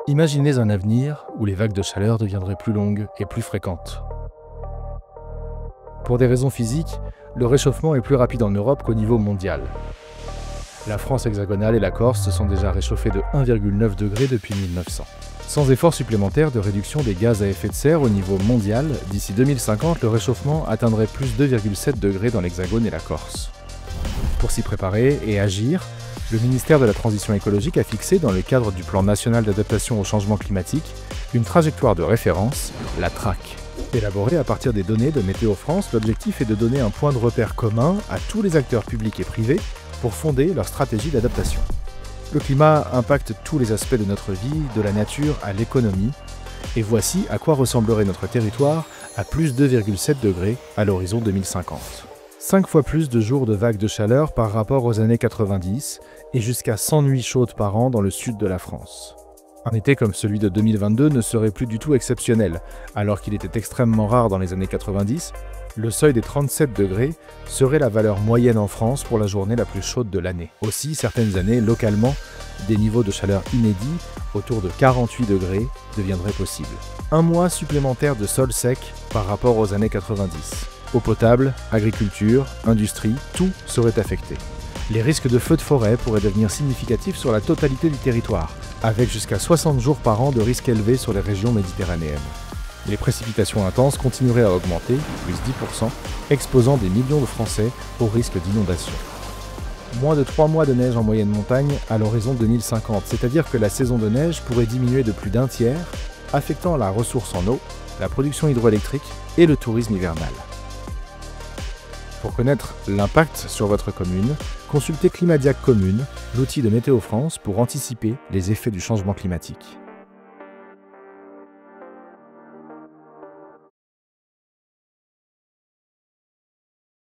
Imaginez un avenir où les vagues de chaleur deviendraient plus longues et plus fréquentes. Pour des raisons physiques, le réchauffement est plus rapide en Europe qu'au niveau mondial. La France hexagonale et la Corse se sont déjà réchauffées de 1,9 degré depuis 1900. Sans effort supplémentaire de réduction des gaz à effet de serre au niveau mondial, d'ici 2050, le réchauffement atteindrait plus 2,7 degrés dans l'Hexagone et la Corse. Pour s'y préparer et agir, le ministère de la Transition écologique a fixé, dans le cadre du Plan national d'adaptation au changement climatique, une trajectoire de référence, la TRAC. Élaborée à partir des données de Météo France, l'objectif est de donner un point de repère commun à tous les acteurs publics et privés pour fonder leur stratégie d'adaptation. Le climat impacte tous les aspects de notre vie, de la nature à l'économie, et voici à quoi ressemblerait notre territoire à plus 2,7 degrés à l'horizon 2050. 5 fois plus de jours de vagues de chaleur par rapport aux années 90 et jusqu'à 100 nuits chaudes par an dans le sud de la France. Un été comme celui de 2022 ne serait plus du tout exceptionnel, alors qu'il était extrêmement rare dans les années 90. Le seuil des 37 degrés serait la valeur moyenne en France pour la journée la plus chaude de l'année. Aussi, certaines années, localement, des niveaux de chaleur inédits, autour de 48 degrés, deviendraient possibles. Un mois supplémentaire de sol sec par rapport aux années 90. Eau potable, agriculture, industrie, tout serait affecté. Les risques de feux de forêt pourraient devenir significatifs sur la totalité du territoire, avec jusqu'à 60 jours par an de risques élevés sur les régions méditerranéennes. Les précipitations intenses continueraient à augmenter, plus 10%, exposant des millions de Français au risque d'inondation. Moins de 3 mois de neige en moyenne montagne à l'horizon 2050, c'est-à-dire que la saison de neige pourrait diminuer de plus d'un tiers, affectant la ressource en eau, la production hydroélectrique et le tourisme hivernal. Pour connaître l'impact sur votre commune, consultez Climadiac Commune, l'outil de Météo France pour anticiper les effets du changement climatique.